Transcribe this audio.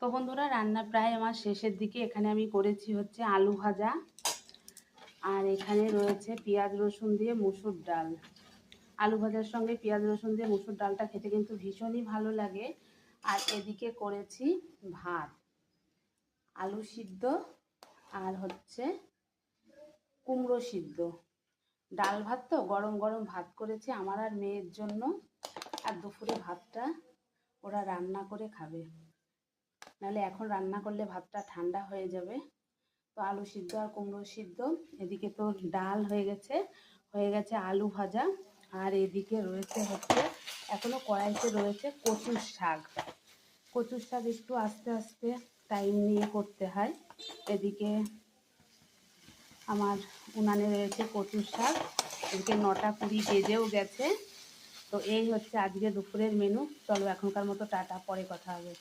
তো বন্ধুরা, রান্না প্রায় আমার শেষের দিকে। এখানে আমি করেছি হচ্ছে আলু ভাজা, আর এখানে রয়েছে পেঁয়াজ রসুন দিয়ে মুসুর ডাল। আলু ভাজার সঙ্গে পেঁয়াজ রসুন দিয়ে মুসুর ডালটা খেতে কিন্তু ভীষণই ভালো লাগে। আর এদিকে করেছি ভাত, আলু সিদ্ধ আর হচ্ছে কুমড়ো সিদ্ধ। ডাল ভাত তো, গরম গরম ভাত করেছি আমার আর মেয়ের জন্য। আর দুপুরে ভাতটা ওরা রান্না করে খাবে, নাহলে এখন রান্না করলে ভাতটা ঠান্ডা হয়ে যাবে। তো আলু সিদ্ধ আর কুমড়ো সিদ্ধ, এদিকে তো ডাল হয়ে গেছে আলু ভাজা। আর এদিকে রয়েছে হচ্ছে এখনো কড়াইতে রয়েছে কচুর শাক। কচুর শাক একটু আস্তে আস্তে টাইম নিয়ে করতে হয়। এদিকে আমার উনানে রয়েছে কচুর শাক। এদিকে 9টা 20 বেজেও গেছে। তো এই হচ্ছে আজকে দুপুরের মেনু। চলো এখনকার মতো টাটা, পরে কথা হবে।